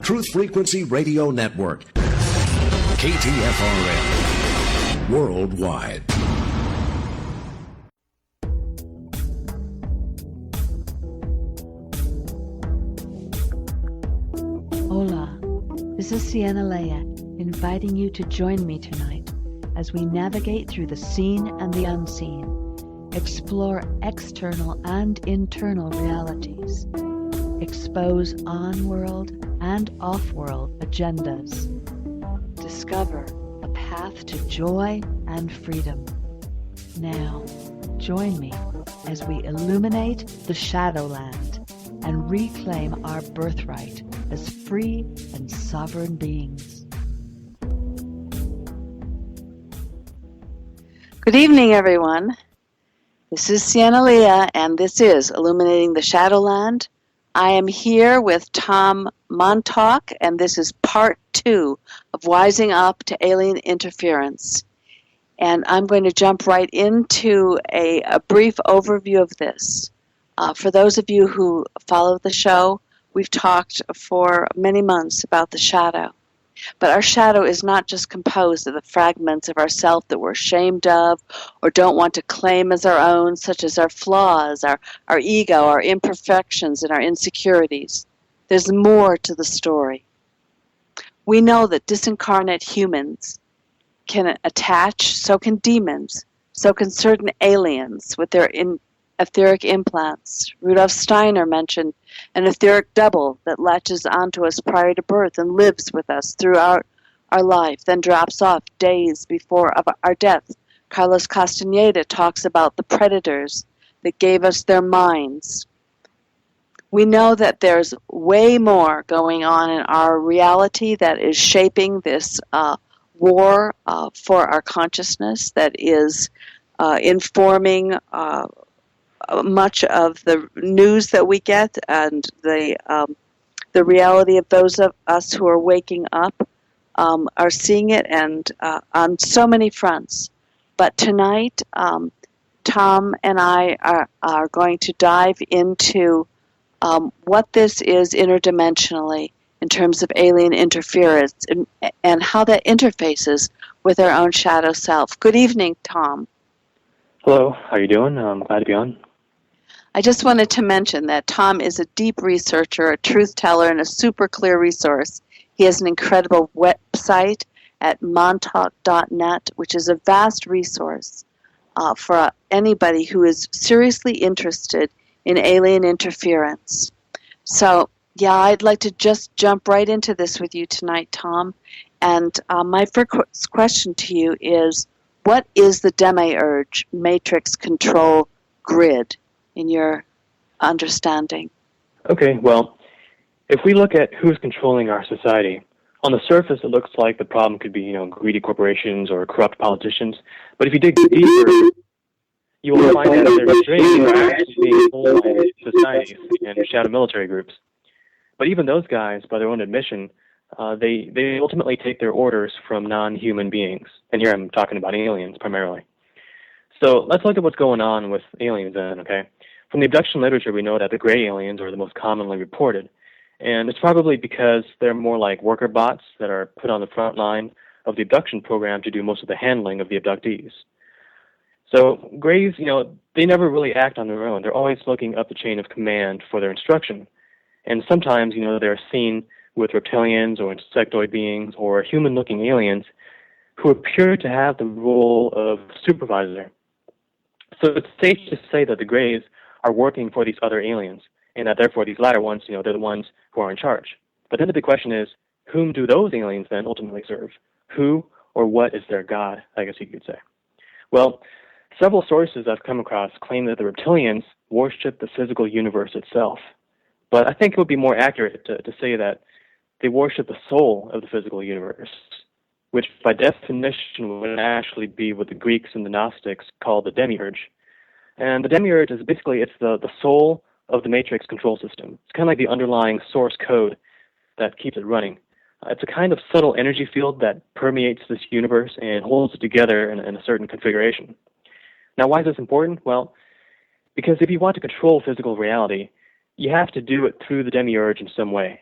Truth Frequency Radio Network. K-TFRN. Worldwide. Hola, this is Sienna Lea, inviting you to join me tonight as we navigate through the seen and the unseen, explore external and internal realities, expose on-world and off-world agendas, discover a path to joy and freedom. Now, join me as we illuminate the Shadowland and reclaim our birthright as free and sovereign beings. Good evening, everyone. This is Sienna Lea, and this is Illuminating the Shadowland. I am here with Tom Montalk, and this is part 2 of Wising Up to Alien Interference. And I'm going to jump right into a brief overview of this. For those of you who follow the show, we've talked for many months about the shadow. But our shadow is not just composed of the fragments of ourself that we're ashamed of or don't want to claim as our own, such as our flaws, our ego, our imperfections, and our insecurities. There's more to the story. We know that disincarnate humans can attach, so can demons, so can certain aliens with their etheric implants. Rudolf Steiner mentioned an etheric double that latches onto us prior to birth and lives with us throughout our life, then drops off days before our death. Carlos Castaneda talks about the predators that gave us their minds. We know that there's way more going on in our reality that is shaping this war for our consciousness, that is informing much of the news that we get and the reality of those of us who are waking up are seeing it, and on so many fronts. But tonight, Tom and I are going to dive into what this is interdimensionally in terms of alien interference and how that interfaces with our own shadow self. Good evening, Tom. Hello, how are you doing? I'm glad to be on. I just wanted to mention that Tom is a deep researcher, a truth teller, and a super clear resource. He has an incredible website at montalk.net, which is a vast resource for anybody who is seriously interested in alien interference. So, yeah, I'd like to just jump right into this with you tonight, Tom. And my first question to you is, what is the Demiurge matrix control grid in your understanding? Okay, well, if we look at who's controlling our society, on the surface it looks like the problem could be, greedy corporations or corrupt politicians. But if you dig deeper, you will find that their strings are actually being pulled by societies and shadow military groups. But even those guys, by their own admission, they ultimately take their orders from non-human beings. And here I'm talking about aliens primarily. So let's look at what's going on with aliens then, okay? From the abduction literature, we know that the gray aliens are the most commonly reported. And it's probably because they're more like worker bots that are put on the front line of the abduction program to do most of the handling of the abductees. So grays, they never really act on their own. They're always looking up the chain of command for their instruction. And sometimes, they're seen with reptilians or insectoid beings or human-looking aliens who appear to have the role of supervisor. So it's safe to say that the grays are working for these other aliens, and that therefore these latter ones, they're the ones who are in charge. But then the big question is, whom do those aliens then ultimately serve? Who or what is their god, I guess you could say? Well, several sources I've come across claim that the reptilians worship the physical universe itself. But I think it would be more accurate to say that they worship the soul of the physical universe, which by definition would actually be what the Greeks and the Gnostics called the Demiurge. And the Demiurge is basically, it's the soul of the matrix control system. It's kind of like the underlying source code that keeps it running. It's a kind of subtle energy field that permeates this universe and holds it together in a certain configuration. Now, why is this important? Well, because if you want to control physical reality, you have to do it through the Demiurge in some way.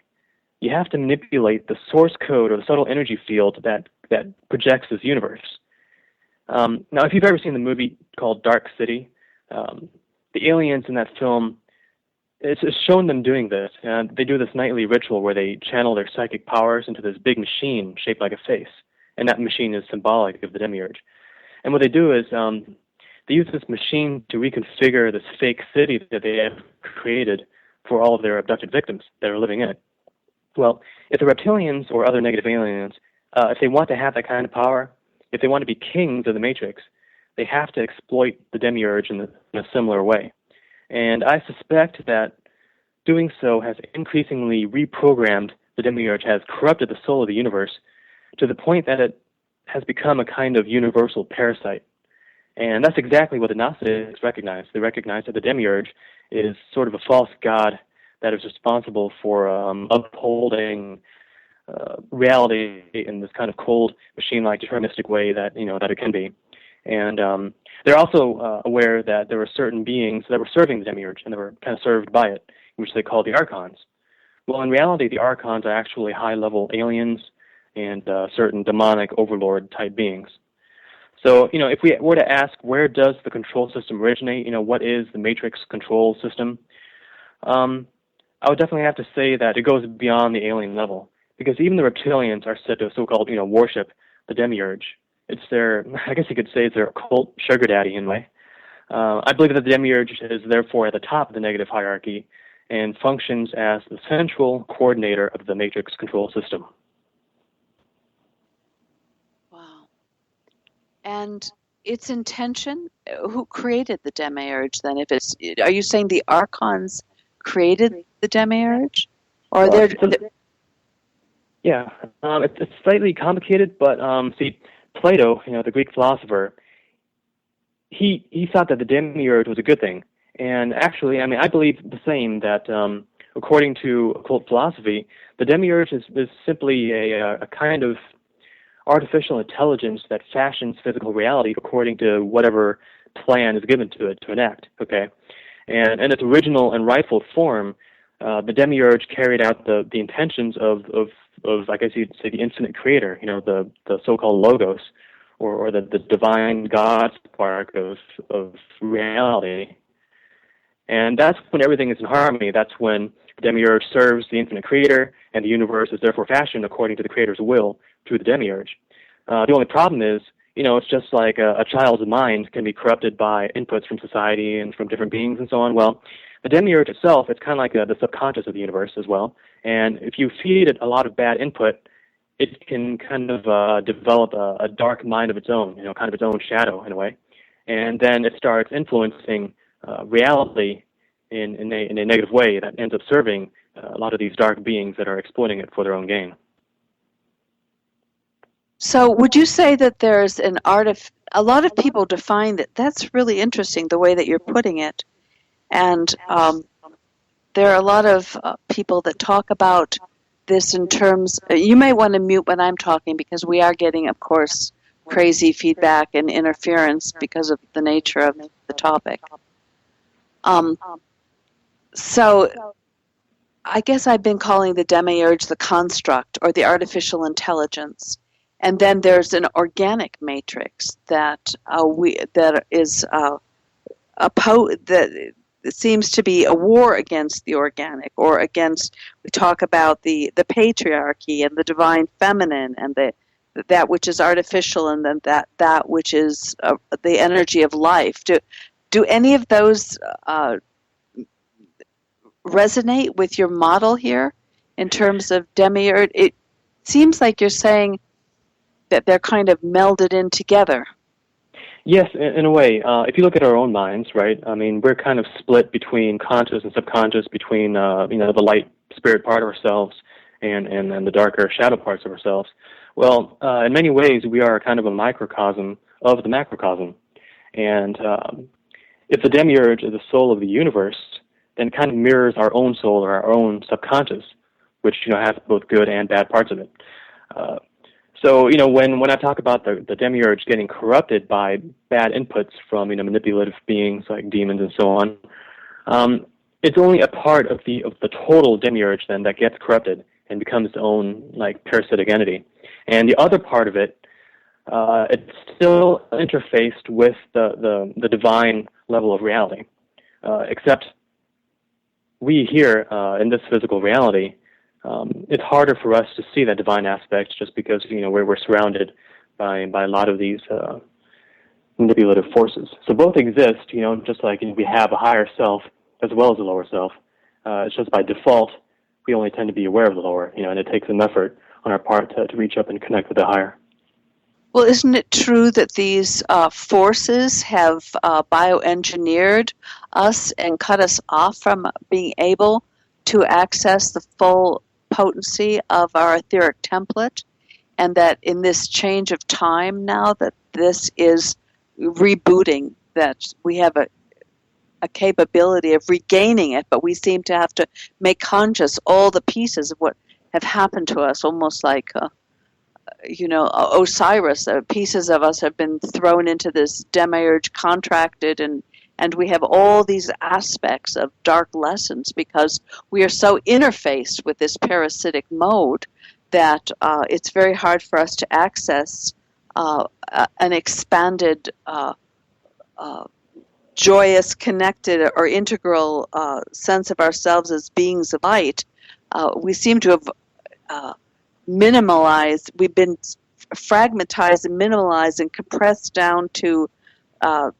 you have to manipulate the source code or the subtle energy field that projects this universe. Now, if you've ever seen the movie called Dark City, the aliens in that film, it's shown them doing this. And they do this nightly ritual where they channel their psychic powers into this big machine shaped like a face. And that machine is symbolic of the Demiurge. And what they do is they use this machine to reconfigure this fake city that they have created for all of their abducted victims that are living in it. Well, if the reptilians or other negative aliens, if they want to have that kind of power, if they want to be kings of the Matrix, they have to exploit the Demiurge in a similar way. And I suspect that doing so has increasingly reprogrammed the Demiurge, has corrupted the soul of the universe to the point that it has become a kind of universal parasite. And that's exactly what the Gnostics recognize. They recognize that the Demiurge is sort of a false god that is responsible for upholding reality in this kind of cold, machine-like, deterministic way that that it can be. And they're also aware that there were certain beings that were serving the Demiurge, and they were kind of served by it, which they call the Archons. Well, in reality, the Archons are actually high-level aliens and certain demonic overlord-type beings. So, if we were to ask where does the control system originate, what is the Matrix control system, I would definitely have to say that it goes beyond the alien level, because even the reptilians are said to so-called, worship the Demiurge. It's their, I guess you could say it's their occult sugar daddy in a way. I believe that the Demiurge is therefore at the top of the negative hierarchy and functions as the central coordinator of the Matrix control system. Wow. And its intention, who created the Demiurge then? Are you saying the Archons created the Demiurge? Or yeah, it's slightly complicated, but see, Plato, the Greek philosopher, he thought that the Demiurge was a good thing. And actually, I believe the same, that according to occult philosophy, the Demiurge is simply a kind of artificial intelligence that fashions physical reality according to whatever plan is given to it to enact, okay? And in its original and rightful form, the Demiurge carried out the intentions of I guess you'd say, the infinite creator, the so-called logos, or the divine God spark of reality. And that's when everything is in harmony. That's when the Demiurge serves the infinite creator, and the universe is therefore fashioned according to the creator's will through the Demiurge. The only problem is, it's just like a child's mind can be corrupted by inputs from society and from different beings and so on. Well, the Demiurge itself, it's kind of like the subconscious of the universe as well. And if you feed it a lot of bad input, it can kind of develop a dark mind of its own, kind of its own shadow in a way. And then it starts influencing reality in a negative way that ends up serving a lot of these dark beings that are exploiting it for their own gain. So would you say that there's a lot of people define that? That's really interesting, the way that you're putting it. And there are a lot of people that talk about this in terms, you may want to mute when I'm talking, because we are getting, of course, crazy feedback and interference because of the nature of the topic. So I guess I've been calling the Demiurge the construct or the artificial intelligence. And then there's an organic matrix that seems to be a war against the organic, or against, we talk about the patriarchy and the divine feminine, and that which is artificial, and then that which is the energy of life. Do any of those resonate with your model here in terms of Demiurge? It seems like you're saying that they're kind of melded in together. Yes, in a way. If you look at our own minds, right? We're kind of split between conscious and subconscious, between the light spirit part of ourselves and the darker shadow parts of ourselves. Well, in many ways, we are kind of a microcosm of the macrocosm. And if the Demiurge is the soul of the universe, then it kind of mirrors our own soul or our own subconscious, which has both good and bad parts of it. So, when I talk about the Demiurge getting corrupted by bad inputs from, manipulative beings like demons and so on, it's only a part of the total Demiurge then that gets corrupted. and becomes its own like parasitic entity. And the other part of it, it's still interfaced with the divine level of reality, except we here in this physical reality, it's harder for us to see that divine aspect just because we're surrounded by a lot of these manipulative forces. So both exist, just like we have a higher self as well as a lower self. It's just by default we only tend to be aware of the lower, and it takes some effort on our part to reach up and connect with the higher. Well, isn't it true that these forces have bioengineered us and cut us off from being able to access the full potency of our etheric template, and that in this change of time now that this is rebooting, that we have a capability of regaining it, but we seem to have to make conscious all the pieces of what have happened to us, almost like Osiris, pieces of us have been thrown into this Demiurge contracted, and we have all these aspects of dark lessons because we are so interfaced with this parasitic mode that it's very hard for us to access an expanded, joyous, connected, or integral sense of ourselves as beings of light. We seem to have minimalized, we've been fragmentized and minimalized and compressed down to the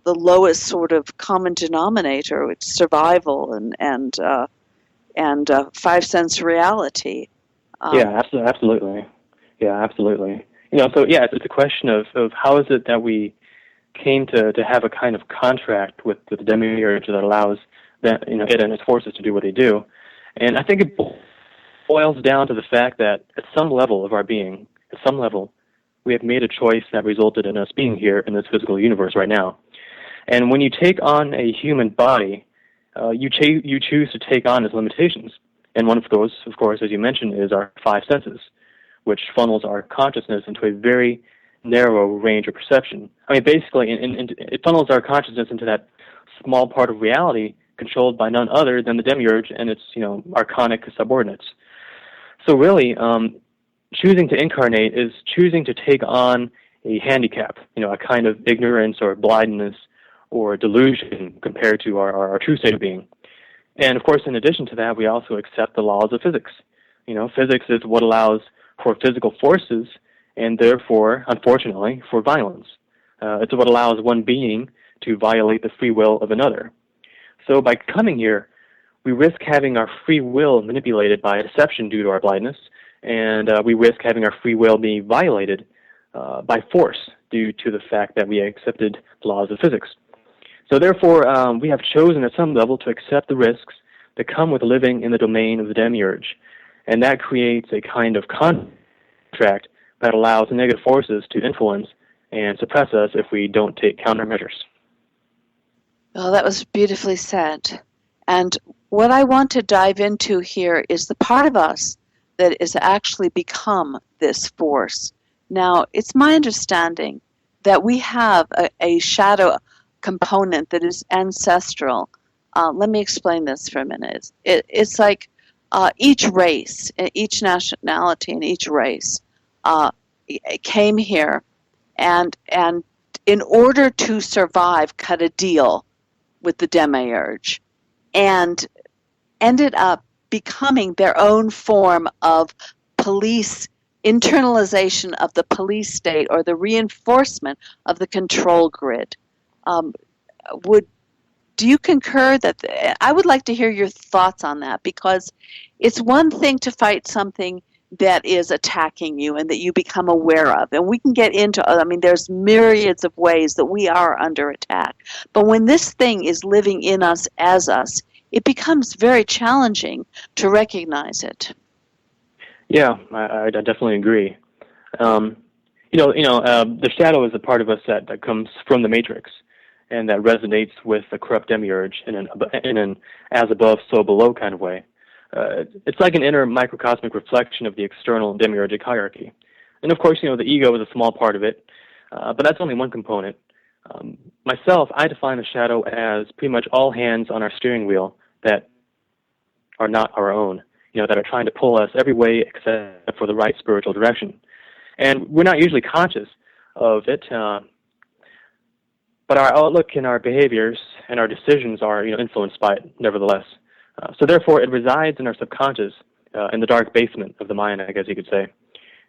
lowest sort of common denominator, which is survival and five sense reality. Yeah, absolutely. Yeah, absolutely. So yeah, it's a question of how is it that we came to have a kind of contract with the Demiurge that allows that it and its forces to do what they do, and I think it boils down to the fact that at some level of our being, at some level, we have made a choice that resulted in us being here in this physical universe right now. And when you take on a human body, you choose to take on its limitations. And one of those, of course, as you mentioned, is our five senses, which funnels our consciousness into a very narrow range of perception. I mean, basically, it funnels our consciousness into that small part of reality controlled by none other than the Demiurge and its, archonic subordinates. So really, choosing to incarnate is choosing to take on a handicap, a kind of ignorance or blindness or delusion compared to our true state of being. And of course, in addition to that, we also accept the laws of physics. Physics is what allows for physical forces and therefore, unfortunately, for violence. It's what allows one being to violate the free will of another. So by coming here, we risk having our free will manipulated by deception due to our blindness, and we risk having our free will being violated by force due to the fact that we accepted the laws of physics. So therefore, we have chosen at some level to accept the risks that come with living in the domain of the Demiurge, and that creates a kind of contract that allows negative forces to influence and suppress us if we don't take countermeasures. Well, that was beautifully said. And what I want to dive into here is the part of us that is actually become this force. Now, it's my understanding that we have a shadow component that is ancestral. Let me explain this for a minute. It's like each race, each nationality, and each race came here and in order to survive, cut a deal with the Demiurge and ended up becoming their own form of police internalization of the police state or the reinforcement of the control grid. Do you concur that I would like to hear your thoughts on that, because it's one thing to fight something that is attacking you and that you become aware of. And we can get into, there's myriads of ways that we are under attack. But when this thing is living in us as us, it becomes very challenging to recognize it. Yeah, I definitely agree. The shadow is a part of us that comes from the matrix and that resonates with the corrupt Demiurge in an as above, so below kind of way. It's like an inner microcosmic reflection of the external demiurgic hierarchy. And of course, the ego is a small part of it, but that's only one component. Myself, I define the shadow as pretty much all hands on our steering wheel that are not our own. that are trying to pull us every way except for the right spiritual direction. And we're not usually conscious of it, but our outlook and our behaviors and our decisions are, influenced by it, nevertheless. So therefore, it resides in our subconscious, in the dark basement of the mind, I guess you could say.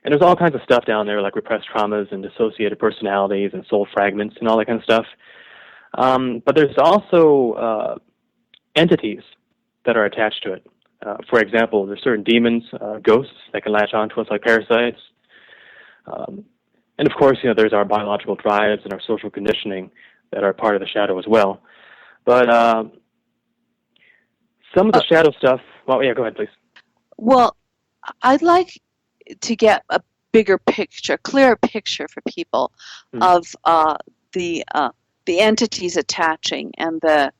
And there's all kinds of stuff down there, like repressed traumas and dissociated personalities and soul fragments and all that kind of stuff. But there's also entities that are attached to it. For example, there's certain demons, ghosts that can latch onto us like parasites. And of course, there's our biological drives and our social conditioning that are part of the shadow as well. But some of the shadow stuff, well, yeah, go ahead, please. Well, I'd like to get a bigger picture, clearer picture for people of the entities attaching and the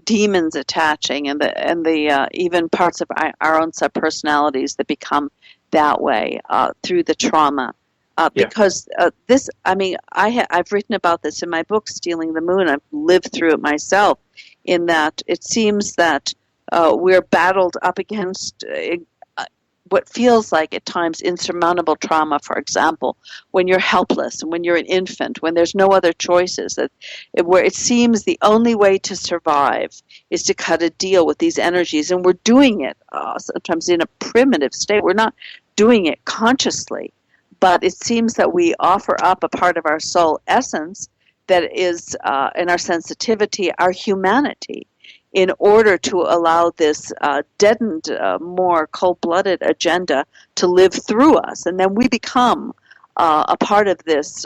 demons attaching and the even parts of our own subpersonalities that become that way through the trauma. Because this, I've written about this in my book, Stealing the Moon. I've lived through it myself, in that it seems that we're battled up against what feels like at times insurmountable trauma. For example, when you're helpless and when you're an infant, when there's no other choices, where it seems the only way to survive is to cut a deal with these energies, and we're doing it sometimes in a primitive state. We're not doing it consciously, but it seems that we offer up a part of our soul essence that is, in our sensitivity, our humanity, in order to allow this deadened, more cold-blooded agenda to live through us. And then we become a part of this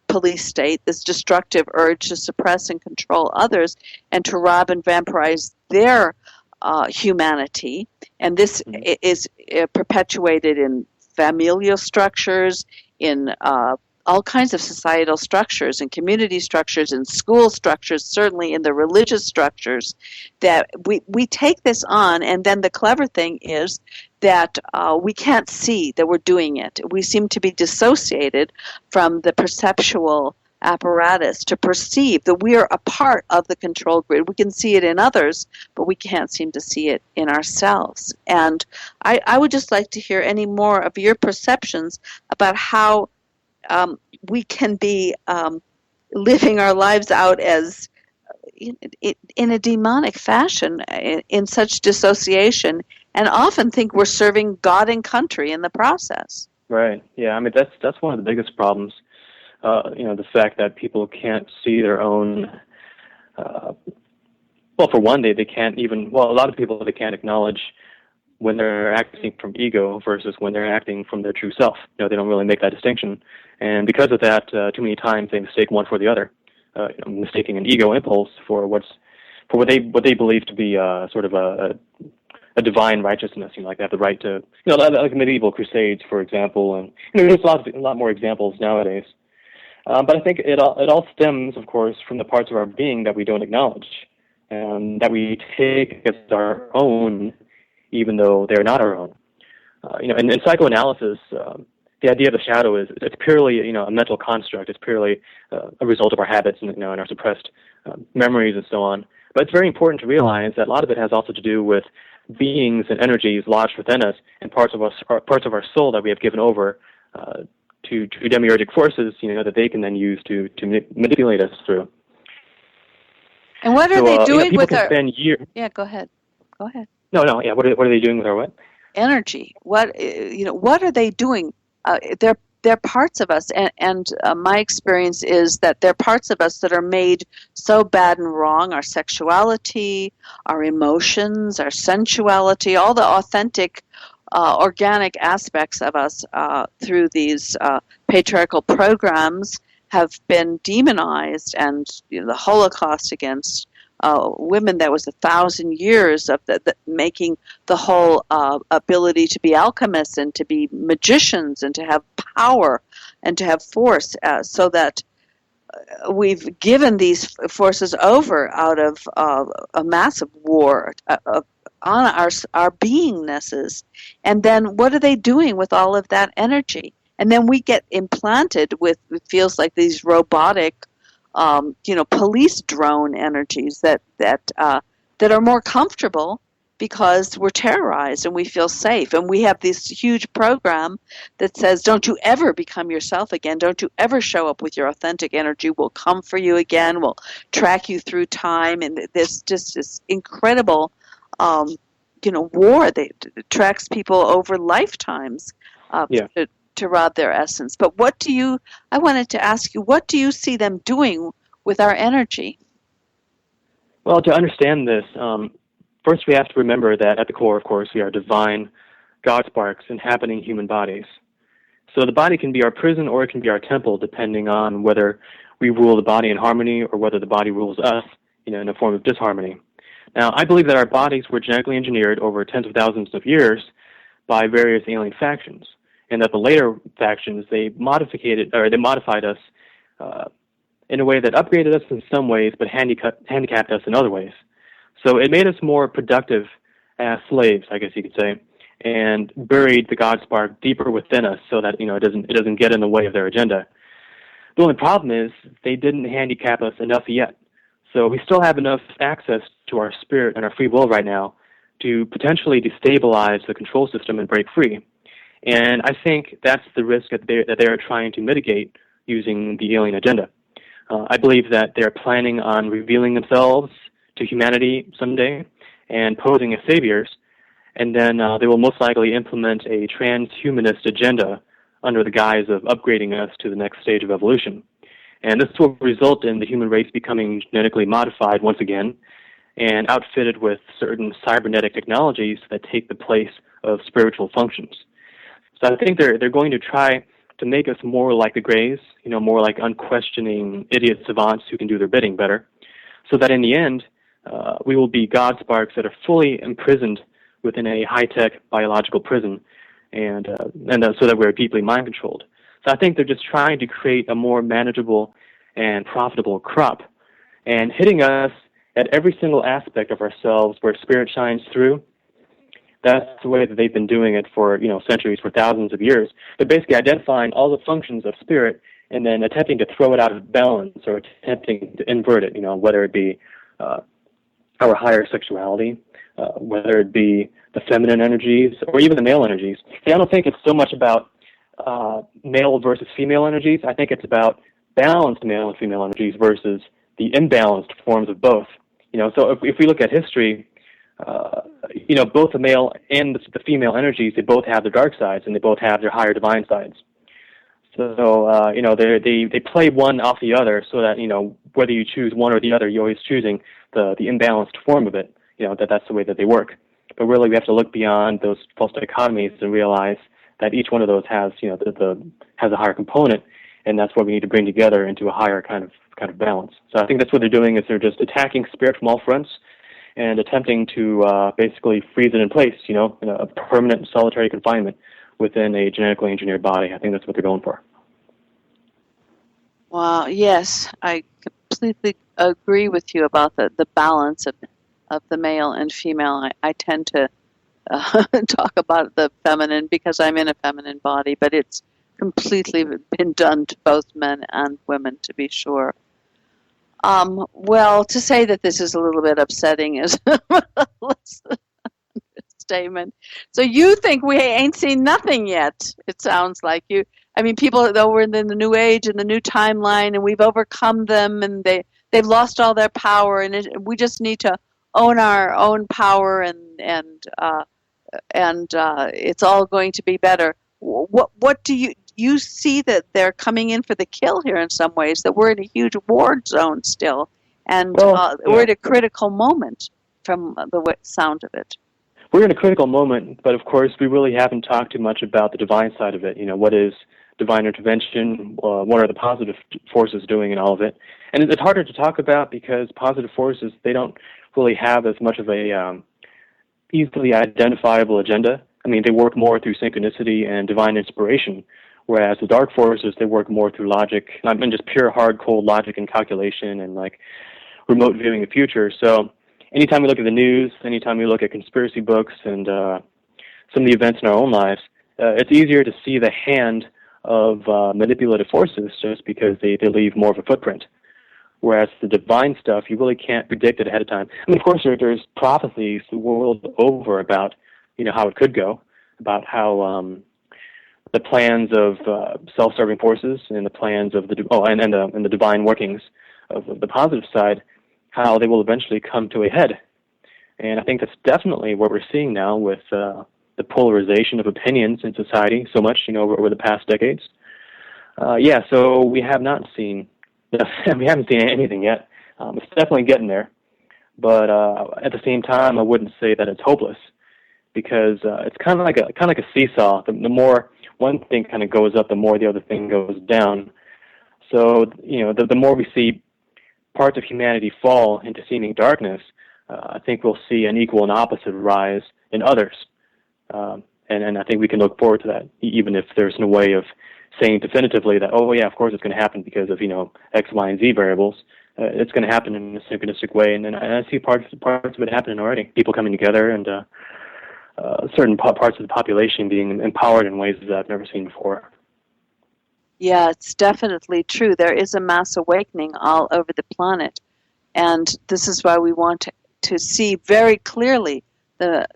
police state, this destructive urge to suppress and control others and to rob and vampirize their humanity. And this is perpetuated in familial structures, in all kinds of societal structures and community structures and school structures, certainly in the religious structures, that we take this on, and then the clever thing is that we can't see that we're doing it. We seem to be dissociated from the perceptual apparatus to perceive that we are a part of the control grid. We can see it in others, but we can't seem to see it in ourselves. And I would just like to hear any more of your perceptions about how we can be living our lives out as in a demonic fashion, in such dissociation, and often think we're serving God and country in the process. Right. Yeah. That's one of the biggest problems. The fact that people can't see their own. Well, for one, they can't even. Well, a lot of people, they can't acknowledge when they're acting from ego versus when they're acting from their true self. They don't really make that distinction. And because of that, too many times they mistake one for the other, mistaking an ego impulse for what they believe to be sort of a divine righteousness. Like they have the right to, like medieval crusades, for example, and there's a lot more examples nowadays. But I think it all stems, of course, from the parts of our being that we don't acknowledge, and that we take as our own, even though they're not our own. In psychoanalysis, the idea of the shadow it's purely a mental construct. It's purely a result of our habits and our suppressed memories and so on. But it's very important to realize that a lot of it has also to do with beings and energies lodged within us and parts of our soul that we have given over to demiurgic forces. That they can then use to manipulate us through. And what are they doing with our? Spend years. Yeah, go ahead. No, yeah. What are they doing with our what? Energy. What are they doing? They're parts of us, and my experience is that they're parts of us that are made so bad and wrong. Our sexuality, our emotions, our sensuality, all the authentic, organic aspects of us through these patriarchal programs have been demonized, and the Holocaust against women, that was 1,000 years of the making the whole ability to be alchemists and to be magicians and to have power and to have force, so that we've given these forces over out of a massive war on our beingnesses. And then what are they doing with all of that energy? And then we get implanted with, it feels like, these robotic police drone energies that are more comfortable because we're terrorized and we feel safe. And we have this huge program that says, don't you ever become yourself again. Don't you ever show up with your authentic energy. We'll come for you again. We'll track you through time. And there's just this incredible, war that tracks people over lifetimes to rob their essence. But I wanted to ask you, what do you see them doing with our energy? Well, to understand this, first we have to remember that at the core, of course, we are divine God sparks inhabiting human bodies. So the body can be our prison or it can be our temple, depending on whether we rule the body in harmony or whether the body rules us, in a form of disharmony. Now, I believe that our bodies were genetically engineered over tens of thousands of years by various alien factions, and that the later factions, they modified us in a way that upgraded us in some ways, but handicapped us in other ways. So it made us more productive as slaves, I guess you could say, and buried the God spark deeper within us so that it doesn't get in the way of their agenda. The only problem is they didn't handicap us enough yet. So we still have enough access to our spirit and our free will right now to potentially destabilize the control system and break free. And I think that's the risk that they're trying to mitigate using the alien agenda. I believe that they're planning on revealing themselves to humanity someday and posing as saviors, and then they will most likely implement a transhumanist agenda under the guise of upgrading us to the next stage of evolution. And this will result in the human race becoming genetically modified once again and outfitted with certain cybernetic technologies that take the place of spiritual functions. So I think they're going to try to make us more like the Greys, more like unquestioning idiot savants who can do their bidding better, so that in the end, we will be God sparks that are fully imprisoned within a high-tech biological prison, and so that we're deeply mind-controlled. So I think they're just trying to create a more manageable and profitable crop, and hitting us at every single aspect of ourselves where spirit shines through. That's the way that they've been doing it for centuries, for thousands of years. They're basically identifying all the functions of spirit and then attempting to throw it out of balance or attempting to invert it, whether it be our higher sexuality, whether it be the feminine energies or even the male energies. See, I don't think it's so much about male versus female energies. I think it's about balanced male and female energies versus the imbalanced forms of both. So if we look at history, both the male and the female energies, they both have their dark sides and they both have their higher divine sides. So, they play one off the other so that, whether you choose one or the other, you're always choosing the imbalanced form of it, that's the way that they work. But really we have to look beyond those false dichotomies and realize that each one of those has, has a higher component, and that's what we need to bring together into a higher kind of balance. So I think that's what they're doing, is they're just attacking spirit from all fronts and attempting to basically freeze it in place, in a permanent solitary confinement within a genetically engineered body. I think that's what they're going for. Wow, yes, I completely agree with you about the balance of the male and female. I tend to talk about the feminine because I'm in a feminine body, but it's completely been done to both men and women, to be sure. Well, to say that this is a little bit upsetting is less than a statement. So you think we ain't seen nothing yet? It sounds like you. I mean, people, though, we're in the new age and the new timeline, and we've overcome them, and they've lost all their power, and we just need to own our own power, and it's all going to be better. What do you see that they're coming in for the kill here in some ways, that we're in a huge war zone still, and we're at a critical moment from the sound of it. We're in a critical moment, but of course we really haven't talked too much about the divine side of it. What is divine intervention? What are the positive forces doing in all of it? And it's harder to talk about because positive forces, they don't really have as much of a easily identifiable agenda. I mean, they work more through synchronicity and divine inspiration, whereas the dark forces, they work more through logic, just pure hard, cold logic and calculation and like remote viewing the future. So anytime we look at the news, anytime we look at conspiracy books and some of the events in our own lives, it's easier to see the hand of manipulative forces just because they leave more of a footprint. Whereas the divine stuff, you really can't predict it ahead of time. I mean, of course, there's prophecies the world over about, how it could go, about how the plans of self-serving forces and the plans of and the divine workings of the positive side, how they will eventually come to a head. And I think that's definitely what we're seeing now with the polarization of opinions in society so much, over the past decades. So we have not seen. We haven't seen anything yet. It's definitely getting there, but at the same time, I wouldn't say that it's hopeless, because it's kind of like a seesaw. The more one thing kind of goes up, the more the other thing goes down. So the more we see parts of humanity fall into seeming darkness, I think we'll see an equal and opposite rise in others, and I think we can look forward to that, even if there's no way of saying definitively that, oh yeah, of course it's going to happen because of X, Y, and Z variables. It's going to happen in a synchronistic way, and I see parts of it happening already. People coming together, and certain parts of the population being empowered in ways that I've never seen before. Yeah, it's definitely true. There is a mass awakening all over the planet, and this is why we want to see very clearly the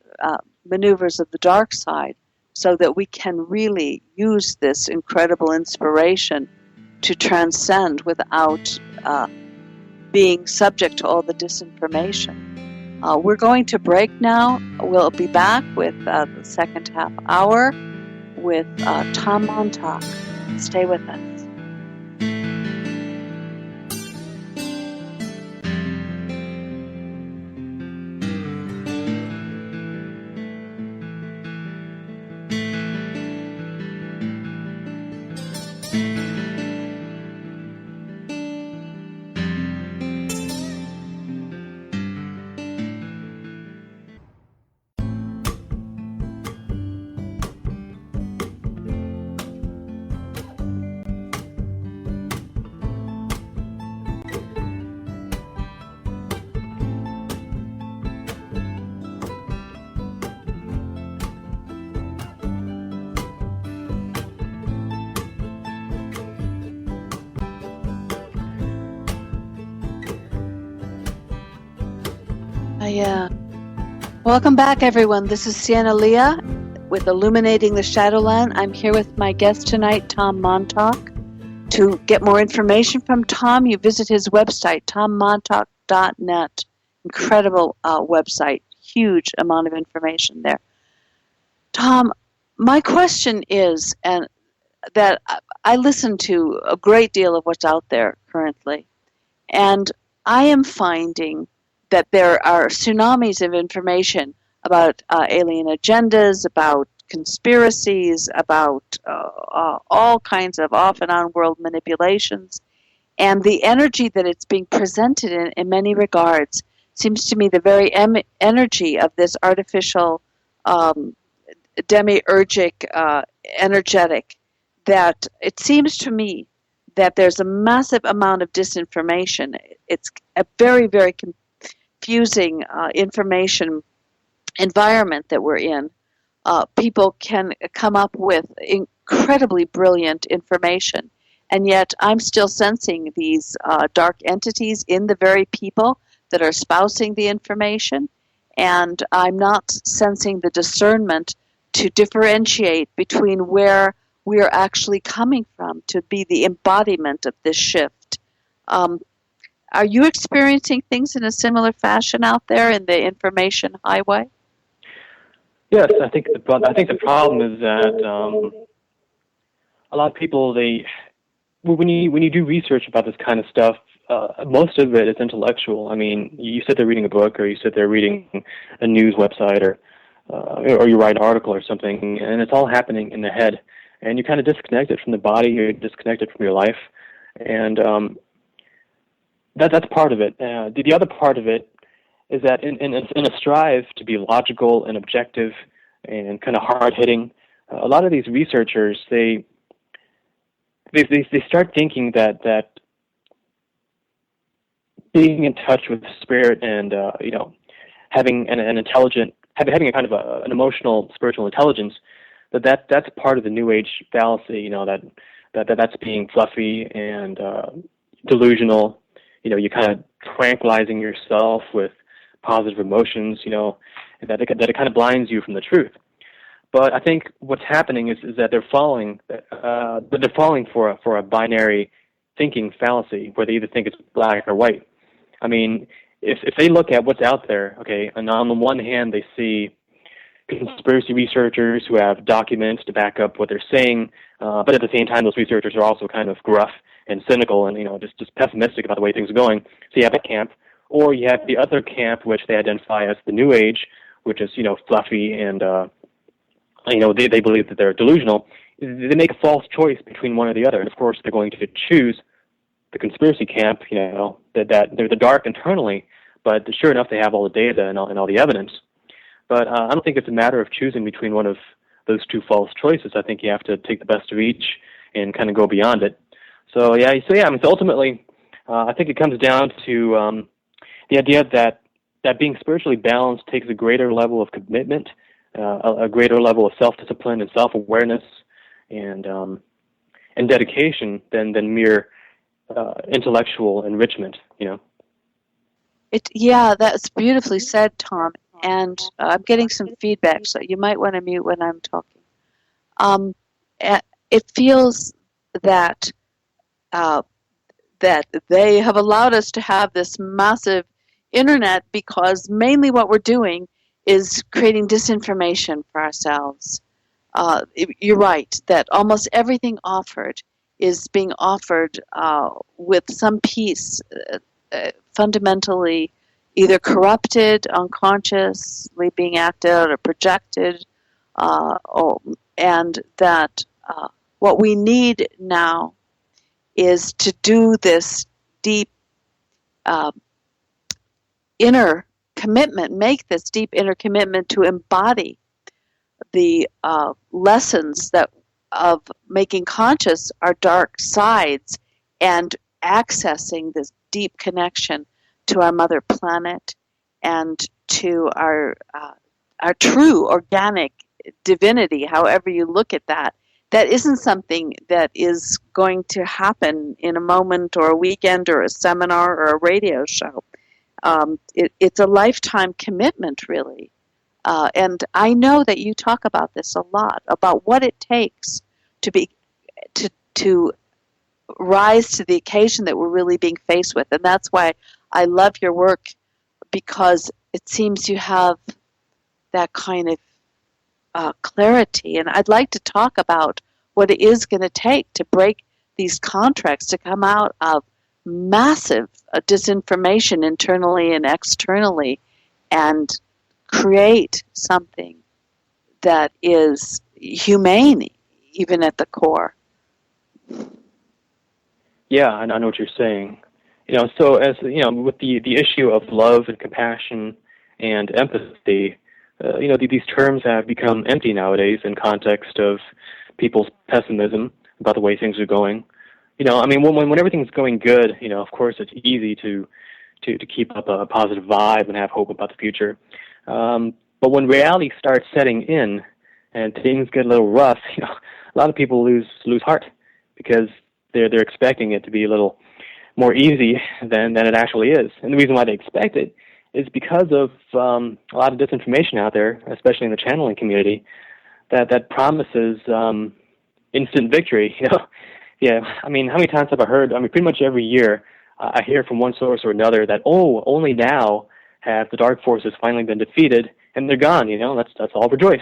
maneuvers of the dark side, so that we can really use this incredible inspiration to transcend without being subject to all the disinformation. We're going to break now. We'll be back with the second half hour with Tom Montalk. Stay with us. Welcome back, everyone. This is Sienna Lea with Illuminating the Shadowland. I'm here with my guest tonight, Tom Montalk. To get more information from Tom, you visit his website, tommontalk.net. Incredible website. Huge amount of information there. Tom, my question is, and that I listen to a great deal of what's out there currently, and I am finding that there are tsunamis of information about alien agendas, about conspiracies, about all kinds of off and on world manipulations. And the energy that it's being presented in many regards seems to me the very energy of this artificial demiurgic energetic, that it seems to me that there's a massive amount of disinformation. It's a very, very confusing information environment that we're in. People can come up with incredibly brilliant information, and yet I'm still sensing these dark entities in the very people that are espousing the information, and I'm not sensing the discernment to differentiate between where we are actually coming from to be the embodiment of this shift. Are you experiencing things in a similar fashion out there in the information highway? Yes, I think the problem is that a lot of people, when you do research about this kind of stuff, most of it is intellectual. I mean, you sit there reading a book, or you sit there reading a news website, or you write an article or something, and it's all happening in the head, and you're kind of disconnected from the body, you're disconnected from your life, and that's part of it. The other part of it is that in a strive to be logical and objective and kind of hard-hitting, a lot of these researchers, they start thinking that being in touch with the spirit and having an intelligent, having a kind of an emotional spiritual intelligence, that's part of the New Age fallacy. That's being fluffy and delusional. you're kind of tranquilizing yourself with positive emotions, and that it kind of blinds you from the truth. But I think what's happening is that they're falling for a binary thinking fallacy where they either think it's black or white. I mean, if they look at what's out there, okay, and on the one hand they see conspiracy researchers who have documents to back up what they're saying, but at the same time those researchers are also kind of gruff and cynical and just pessimistic about the way things are going. So you have that camp, or you have the other camp which they identify as the New Age, which is fluffy and they believe that they're delusional. They make a false choice between one or the other, and of course they're going to choose the conspiracy camp. That they're the dark internally, but sure enough they have all the data and all the evidence. But I don't think it's a matter of choosing between one of those two false choices. I think you have to take the best of each and kind of go beyond it. So ultimately, I think it comes down to the idea that being spiritually balanced takes a greater level of commitment, a greater level of self-discipline and self-awareness, and dedication than mere intellectual enrichment. That's beautifully said, Tom. And I'm getting some feedback, so you might want to mute when I'm talking. It feels that that they have allowed us to have this massive internet because mainly what we're doing is creating disinformation for ourselves. You're right that almost everything offered is being offered with some piece fundamentally either corrupted, unconsciously being acted out or projected, and that what we need now is to do this deep inner commitment, make this deep inner commitment to embody the lessons of making conscious our dark sides and accessing this deep connection to our mother planet and to our true organic divinity, however you look at that. That isn't something that is going to happen in a moment or a weekend or a seminar or a radio show. It's a lifetime commitment, really. And I know that you talk about this a lot, about what it takes to rise to the occasion that we're really being faced with. And that's why I love your work, because it seems you have that kind of clarity. And I'd like to talk about what it is going to take to break these contracts, to come out of massive disinformation internally and externally and create something that is humane, even at the core. Yeah, I know what you're saying. So as with the issue of love and compassion and empathy, these terms have become empty nowadays in context of people's pessimism about the way things are going. When everything's going good, of course it's easy to keep up a positive vibe and have hope about the future. But when reality starts setting in and things get a little rough, a lot of people lose heart because they're expecting it to be a little more easy than it actually is. And the reason why they expect it is because of a lot of disinformation out there, especially in the channeling community, that promises instant victory. Yeah. How many times have I heard? Pretty much every year I hear from one source or another that only now have the dark forces finally been defeated and they're gone. That's all rejoice.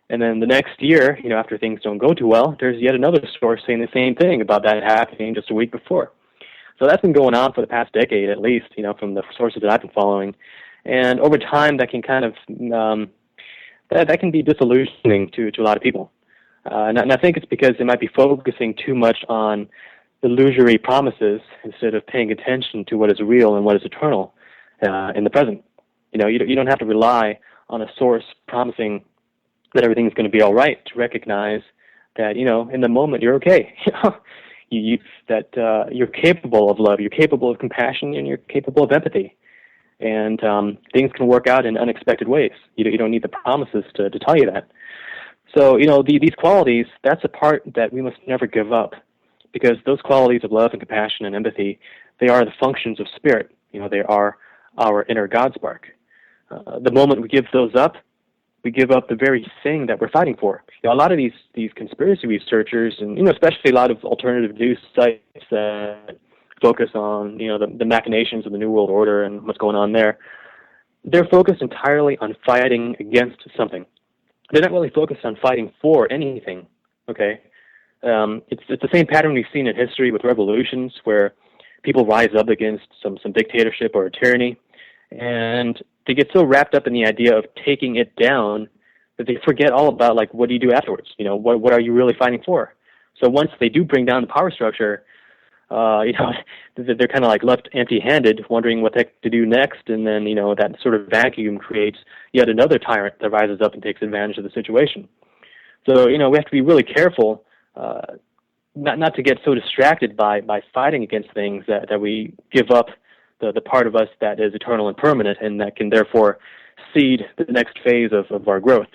And then the next year, after things don't go too well, there's yet another source saying the same thing about that happening just a week before. So that's been going on for the past decade at least, from the sources that I've been following. And over time, that can kind of that can be disillusioning to a lot of people. And I think it's because they might be focusing too much on illusory promises instead of paying attention to what is real and what is eternal in the present. You don't have to rely on a source promising that everything's going to be all right to recognize that, in the moment you're okay. That you're capable of love, you're capable of compassion, and you're capable of empathy. And things can work out in unexpected ways. You don't need the promises to tell you that. So, these qualities, that's a part that we must never give up, because those qualities of love and compassion and empathy, they are the functions of spirit. They are our inner God spark. The moment we give those up, we give up the very thing that we're fighting for. A lot of these conspiracy researchers, and especially a lot of alternative news sites that focus on the machinations of the New World Order and what's going on there, they're focused entirely on fighting against something. They're not really focused on fighting for anything. Okay, it's the same pattern we've seen in history with revolutions, where people rise up against some dictatorship or a tyranny, and they get so wrapped up in the idea of taking it down that they forget all about, like, what do you do afterwards? What are you really fighting for? So once they do bring down the power structure, they're kind of like left empty-handed, wondering what the heck to do next, and then that sort of vacuum creates yet another tyrant that rises up and takes advantage of the situation. So we have to be really careful not to get so distracted by fighting against things that we give up the part of us that is eternal and permanent, and that can therefore seed the next phase of our growth.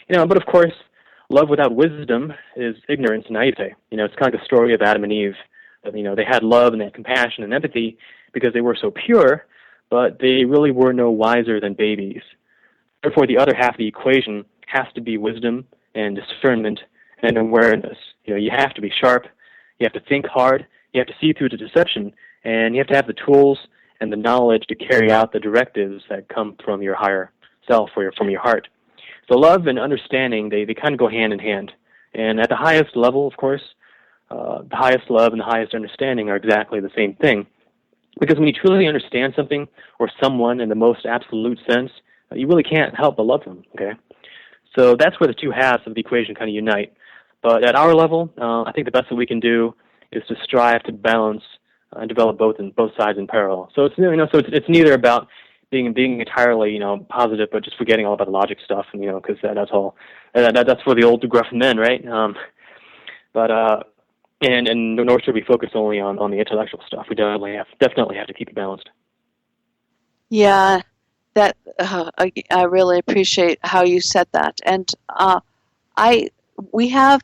But of course, love without wisdom is ignorance and naivete. It's kind of like the story of Adam and Eve. They had love and they had compassion and empathy because they were so pure, but they really were no wiser than babies. Therefore, the other half of the equation has to be wisdom and discernment and awareness. You have to be sharp, you have to think hard, you have to see through the deception, and you have to have the tools and the knowledge to carry out the directives that come from your higher self or from your heart. So love and understanding, they kind of go hand in hand. And at the highest level, of course, the highest love and the highest understanding are exactly the same thing. Because when you truly understand something or someone in the most absolute sense, you really can't help but love them, okay? So that's where the two halves of the equation kind of unite. But at our level, I think the best that we can do is to strive to balance and develop both sides in parallel. So it's neither about being entirely positive, but just forgetting all about the logic stuff, and because that's all that's for the old gruff men, right? And nor should we focus only on the intellectual stuff. We definitely have to keep it balanced. Yeah, that I really appreciate how you said that, and we have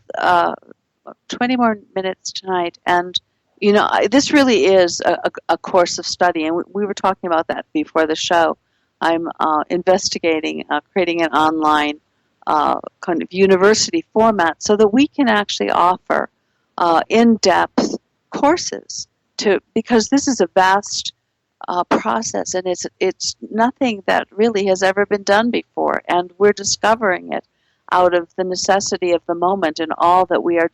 20 more minutes tonight, and this really is a course of study, and we were talking about that before the show. I'm investigating creating an online kind of university format so that we can actually offer in-depth courses because this is a vast process, and it's nothing that really has ever been done before, and we're discovering it out of the necessity of the moment, and all that we are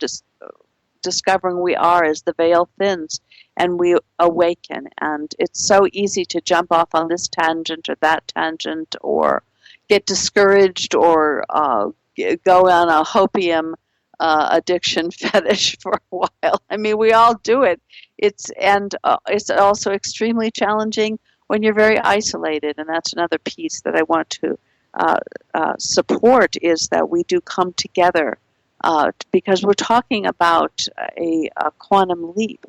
discovering we are as the veil thins and we awaken. And it's so easy to jump off on this tangent or that tangent, or get discouraged, or go on a hopium addiction fetish for a while. I mean, we all do it. It's also extremely challenging when you're very isolated, and that's another piece that I want to support, is that we do come together because we're talking about a quantum leap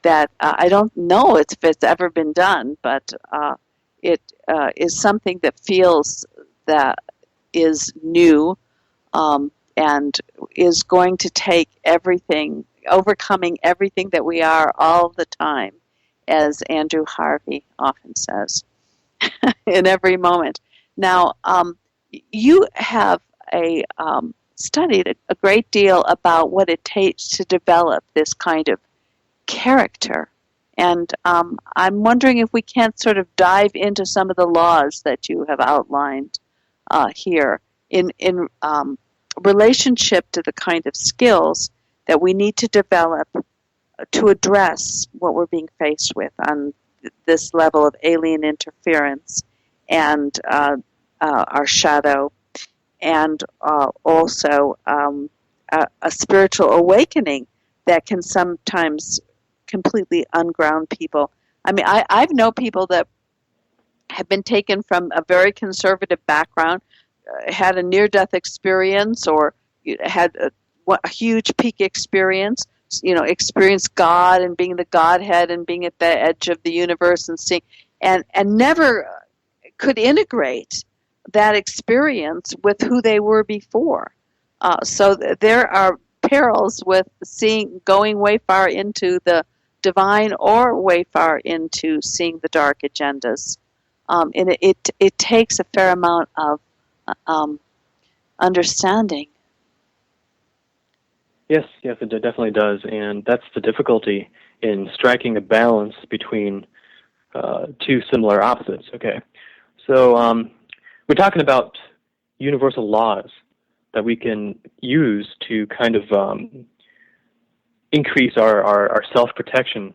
that I don't know if it's ever been done, but it is something that feels that is new, and is going to take everything, overcoming everything that we are all the time, as Andrew Harvey often says, in every moment. Now, you have studied a great deal about what it takes to develop this kind of character. And I'm wondering if we can't sort of dive into some of the laws that you have outlined here in relationship to the kind of skills that we need to develop to address what we're being faced with on this level of alien interference and our shadow, and also a spiritual awakening that can sometimes completely unground people. I mean, I've known people that have been taken from a very conservative background, had a near-death experience, or had a huge peak experience, experienced God and being the Godhead and being at the edge of the universe and seeing, and never could integrate that experience with who they were before. So there are perils with going way far into the divine or way far into seeing the dark agendas. And it takes a fair amount of understanding. Yes, it definitely does, and that's the difficulty in striking a balance between two similar opposites. Okay, so we're talking about universal laws that we can use to kind of increase our self-protection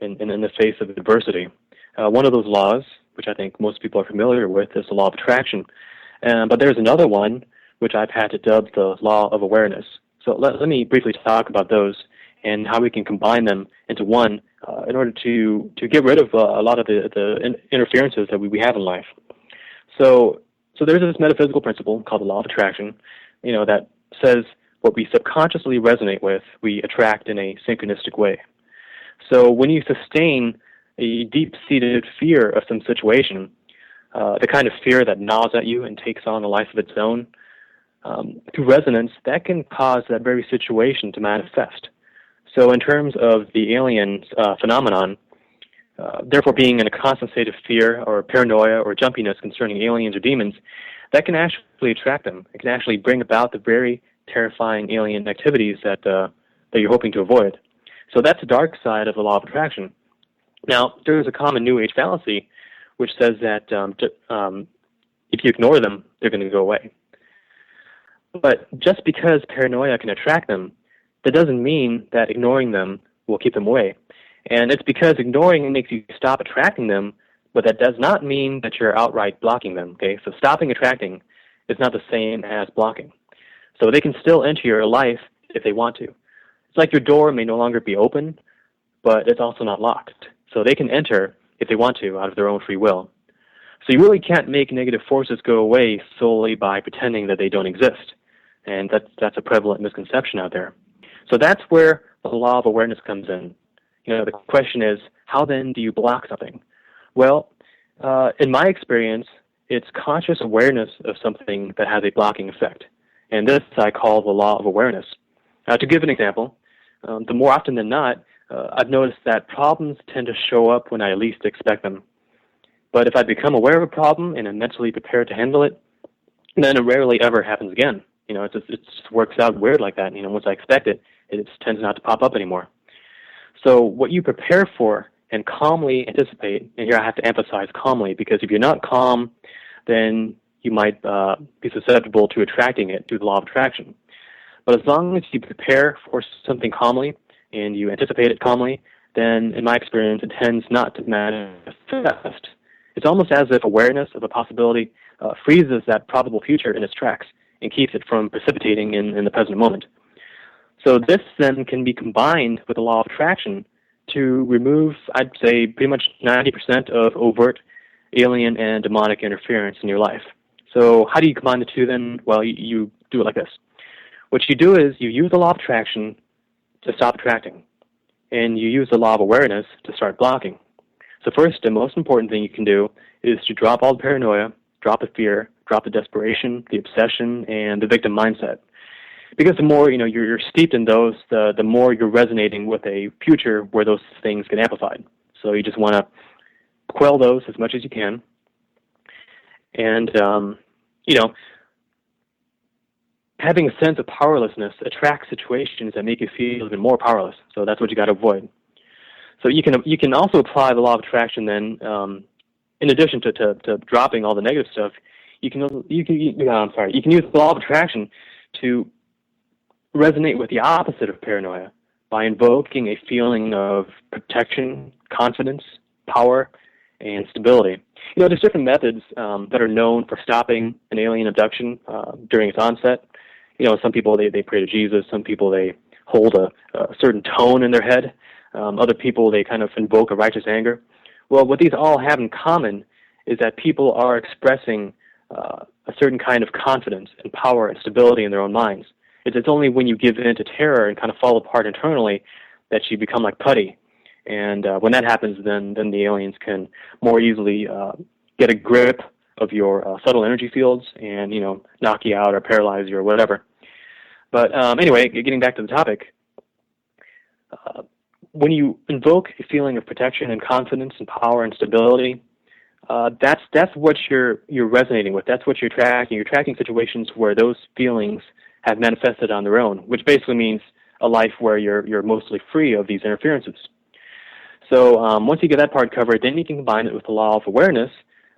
in the face of adversity. One of those laws, which I think most people are familiar with, is the law of attraction. But there's another one, which I've had to dub the law of awareness. So let me briefly talk about those and how we can combine them into one in order to get rid of a lot of the interferences that we have in life. So there's this metaphysical principle called the law of attraction, that says what we subconsciously resonate with, we attract in a synchronistic way. So when you sustain a deep-seated fear of some situation, the kind of fear that gnaws at you and takes on a life of its own, through resonance, that can cause that very situation to manifest. So in terms of the alien phenomenon, therefore being in a constant state of fear or paranoia or jumpiness concerning aliens or demons, that can actually attract them. It can actually bring about the very terrifying alien activities that you're hoping to avoid. So that's the dark side of the law of attraction. Now, there's a common New Age fallacy which says that if you ignore them, they're going to go away. But just because paranoia can attract them, that doesn't mean that ignoring them will keep them away. And it's because ignoring makes you stop attracting them, but that does not mean that you're outright blocking them. Okay, so stopping attracting is not the same as blocking. So they can still enter your life if they want to. It's like your door may no longer be open, but it's also not locked. So they can enter if they want to out of their own free will. So you really can't make negative forces go away solely by pretending that they don't exist. And that's a prevalent misconception out there. So that's where the law of awareness comes in. The question is, how then do you block something? Well, in my experience, it's conscious awareness of something that has a blocking effect. And this I call the law of awareness. To give an example, the more often than not, I've noticed that problems tend to show up when I least expect them. But if I become aware of a problem and am mentally prepared to handle it, then it rarely ever happens again. It just works out weird like that. Once I expect it, it just tends not to pop up anymore. So what you prepare for and calmly anticipate, and here I have to emphasize calmly, because if you're not calm, then you might be susceptible to attracting it through the law of attraction. But as long as you prepare for something calmly and you anticipate it calmly, then in my experience, it tends not to manifest. It's almost as if awareness of a possibility freezes that probable future in its tracks and keeps it from precipitating in the present moment. So this then can be combined with the law of attraction to remove, I'd say, pretty much 90% of overt alien and demonic interference in your life. So how do you combine the two then? Well, you do it like this. What you do is you use the law of attraction to stop attracting, and you use the law of awareness to start blocking. So first, the most important thing you can do is to drop all the paranoia, drop the fear, drop the desperation, the obsession, and the victim mindset. Because the more you're steeped in those, the more you're resonating with a future where those things get amplified. So you just want to quell those as much as you can. And, having a sense of powerlessness attracts situations that make you feel even more powerless. So that's what you got to avoid. So you can also apply the law of attraction then, in addition to dropping all the negative stuff. You can use the law of attraction to resonate with the opposite of paranoia by invoking a feeling of protection, confidence, power, and stability. There's different methods that are known for stopping an alien abduction during its onset. Some people, they pray to Jesus. Some people, they hold a certain tone in their head. Other people, they kind of invoke a righteous anger. Well, what these all have in common is that people are expressing a certain kind of confidence and power and stability in their own minds. It's only when you give in to terror and kind of fall apart internally that you become like putty. And when that happens, then the aliens can more easily get a grip of your subtle energy fields and, knock you out or paralyze you or whatever. But anyway, getting back to the topic, when you invoke a feeling of protection and confidence and power and stability, that's what you're resonating with. That's what you're tracking. You're tracking situations where those feelings have manifested on their own, which basically means a life where you're mostly free of these interferences. So once you get that part covered, then you can combine it with the law of awareness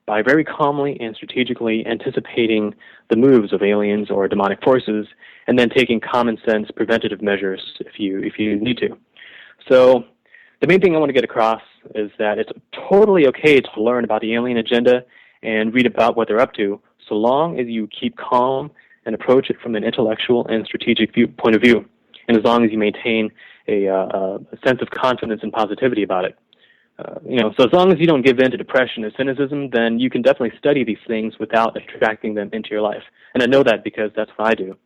by very calmly and strategically anticipating the moves of aliens or demonic forces, and then taking common sense preventative measures if you need to. So the main thing I want to get across is that it's totally okay to learn about the alien agenda and read about what they're up to, so long as you keep calm and approach it from an intellectual and strategic point of view, and as long as you maintain a sense of confidence and positivity about it. So as long as you don't give in to depression or cynicism, then you can definitely study these things without attracting them into your life. And I know that because that's what I do.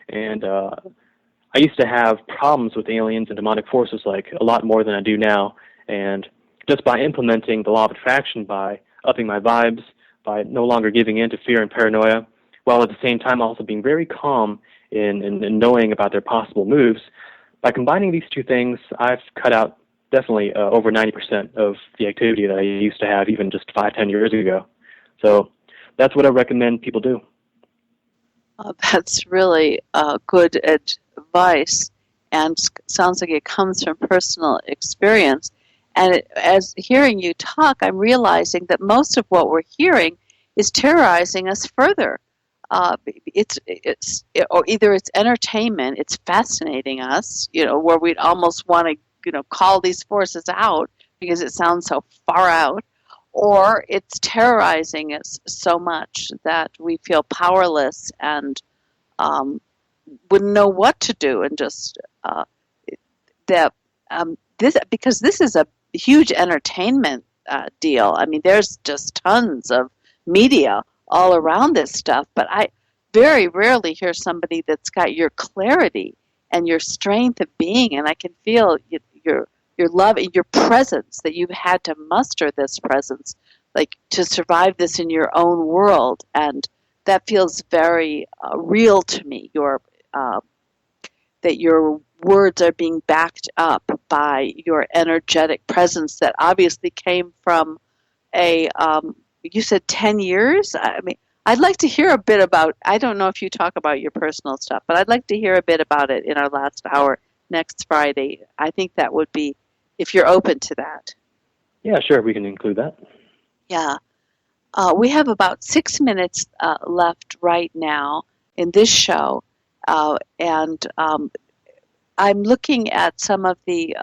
And I used to have problems with aliens and demonic forces like a lot more than I do now. And just by implementing the law of attraction, by upping my vibes, by no longer giving in to fear and paranoia, while at the same time also being very calm in knowing about their possible moves, by combining these two things, I've cut out definitely over 90% of the activity that I used to have even just 5-10 years ago. So that's what I recommend people do. That's really good advice, and sounds like it comes from personal experience. And as hearing you talk, I'm realizing that most of what we're hearing is terrorizing us further. Or either it's entertainment, it's fascinating us, where we'd almost want to, call these forces out because it sounds so far out, or it's terrorizing us so much that we feel powerless and wouldn't know what to do, and just because this is a huge entertainment deal. I mean, there's just tons of media all around this stuff, but I very rarely hear somebody that's got your clarity and your strength of being, and I can feel your love and your presence, that you've had to muster this presence, like to survive this in your own world, and that feels very real to me. That your words are being backed up by your energetic presence that obviously came from you said 10 years? I mean, I'd like to hear a bit about, I don't know if you talk about your personal stuff, but I'd like to hear a bit about it in our last hour next Friday. I think that would be, if you're open to that. Yeah, sure, we can include that. Yeah. We have about 6 minutes left right now in this show, and I'm looking at some of the,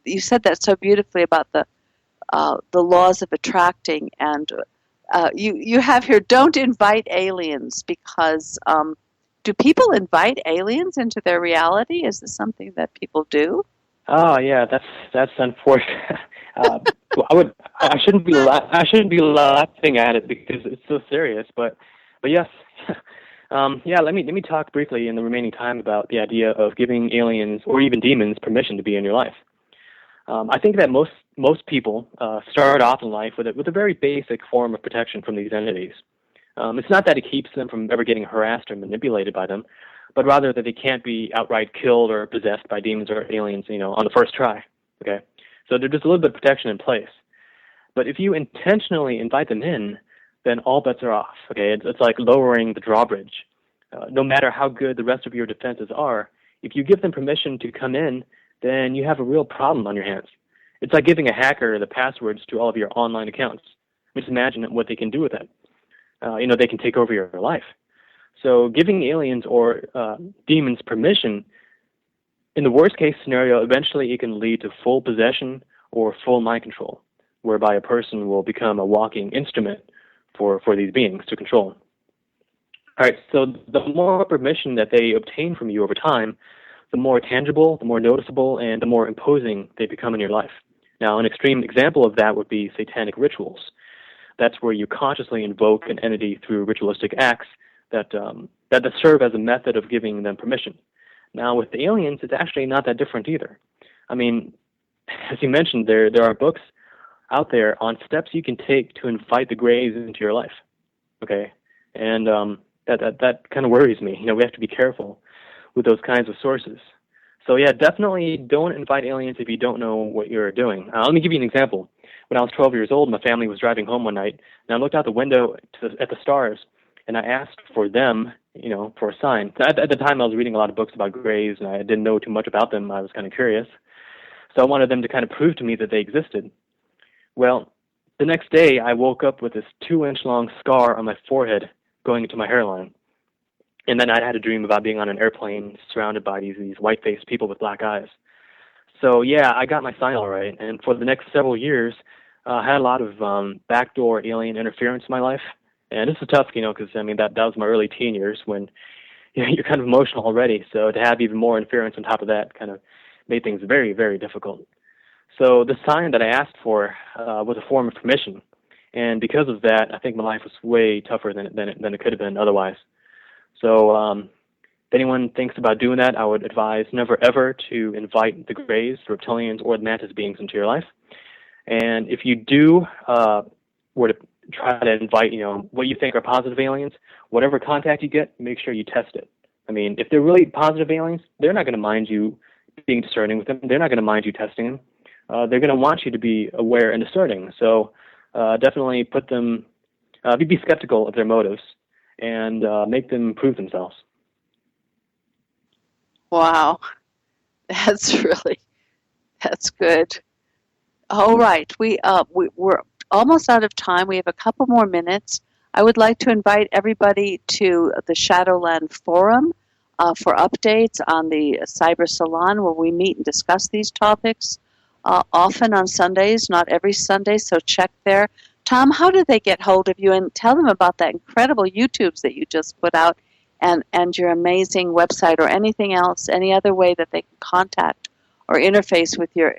you said that so beautifully about the laws of attracting, and you have here, don't invite aliens, because do people invite aliens into their reality? Is this something that people do? Oh yeah, that's unfortunate. I shouldn't be laughing at it because it's so serious, but yes. Let me talk briefly in the remaining time about the idea of giving aliens or even demons permission to be in your life. I think that most people start off in life with a very basic form of protection from these entities. It's not that it keeps them from ever getting harassed or manipulated by them, but rather that they can't be outright killed or possessed by demons or aliens, on the first try. Okay, so there's just a little bit of protection in place. But if you intentionally invite them in, then all bets are off. Okay, it's like lowering the drawbridge. No matter how good the rest of your defenses are, if you give them permission to come in, then you have a real problem on your hands. It's like giving a hacker the passwords to all of your online accounts. Just imagine what they can do with that. They can take over your life. So giving aliens or demons permission, in the worst case scenario, eventually it can lead to full possession or full mind control, whereby a person will become a walking instrument for these beings to control. All right, so the more permission that they obtain from you over time, the more tangible, the more noticeable, and the more imposing they become in your life. Now, an extreme example of that would be satanic rituals. That's where you consciously invoke an entity through ritualistic acts that serve as a method of giving them permission. Now, with the aliens, it's actually not that different either. I mean, as you mentioned, there are books out there on steps you can take to invite the grays into your life. Okay, and that kind of worries me. We have to be careful. with those kinds of sources. So yeah, definitely don't invite aliens if you don't know what you're doing. Let me give you an example. When I was 12 years old, my family was driving home one night, and I looked out the window at the stars, and I asked for them, for a sign. At the time, I was reading a lot of books about grays, and I didn't know too much about them. I was kind of curious. So I wanted them to kind of prove to me that they existed. Well, the next day, I woke up with this 2-inch long scar on my forehead going into my hairline. And then I had a dream about being on an airplane surrounded by these white-faced people with black eyes. So yeah, I got my sign all right. And for the next several years, I had a lot of backdoor alien interference in my life. And this is tough, because, that was my early teen years when you're kind of emotional already. So to have even more interference on top of that kind of made things very, very difficult. So the sign that I asked for was a form of permission. And because of that, I think my life was way tougher than it could have been otherwise. So if anyone thinks about doing that, I would advise never ever to invite the Greys, the reptilians, or the mantis beings into your life. And if you do were to try to invite, what you think are positive aliens, whatever contact you get, make sure you test it. If they're really positive aliens, they're not going to mind you being discerning with them. They're not going to mind you testing them. They're going to want you to be aware and discerning. So definitely be skeptical of their motives and make them prove themselves. Wow, that's good. All right, we're almost out of time. We have a couple more minutes. I would like to invite everybody to the Shadowland forum for updates on the Cyber Salon, where we meet and discuss these topics often on Sundays, not every Sunday, so check there. Tom, how do they get hold of you? And tell them about that incredible YouTubes that you just put out and your amazing website, or anything else, any other way that they can contact or interface with your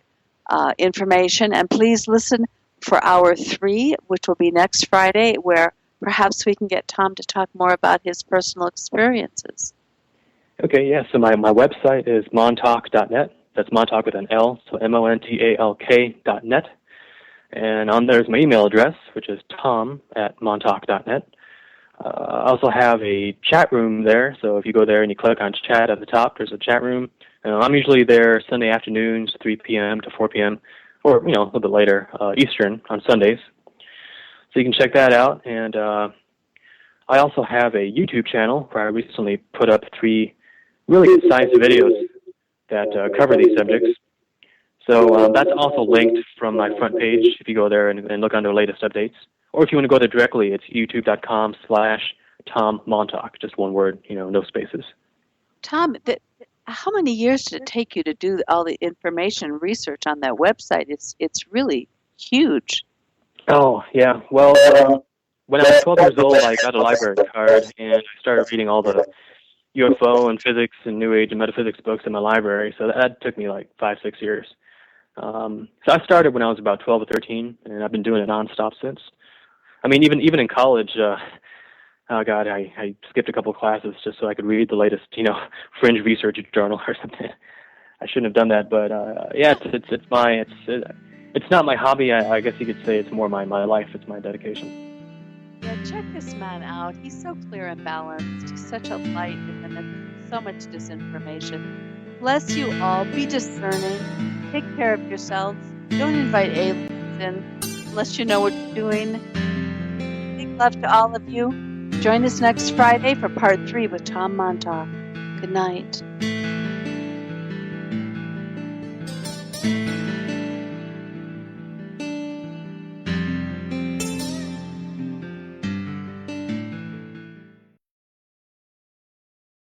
information. And please listen for Hour 3, which will be next Friday, where perhaps we can get Tom to talk more about his personal experiences. Okay, yeah, so my website is montalk.net. That's Montalk with an L, so montalk.net. And on there's my email address, which is tom@montalk.net. I also have a chat room there, so if you go there and you click on chat at the top, there's a chat room. I'm usually there Sunday afternoons, 3 p.m. to 4 p.m., or, a little bit later, Eastern on Sundays. So you can check that out. And I also have a YouTube channel where I recently put up 3 really concise videos that cover these subjects. So that's also linked from my front page if you go there and look on the latest updates. Or if you want to go there directly, it's youtube.com/Tom Montalk, just one word, no spaces. Tom, how many years did it take you to do all the information and research on that website? It's really huge. Oh, yeah. Well, when I was 12 years old, I got a library card, and I started reading all the UFO and physics and New Age and metaphysics books in my library. So that took me like 5-6 years. So I started when I was about 12 or 13, and I've been doing it nonstop since. Even in college, oh God, I skipped a couple of classes just so I could read the latest, fringe research journal or something. I shouldn't have done that, but yeah, it's not my hobby. I guess you could say it's more my life. It's my dedication. Yeah, check this man out. He's so clear and balanced. He's such a light in the midst of so much disinformation. Bless you all. Be discerning. Take care of yourselves. Don't invite aliens in unless you know what you're doing. Big love to all of you. Join us next Friday for Part 3 with Tom Montalk. Good night.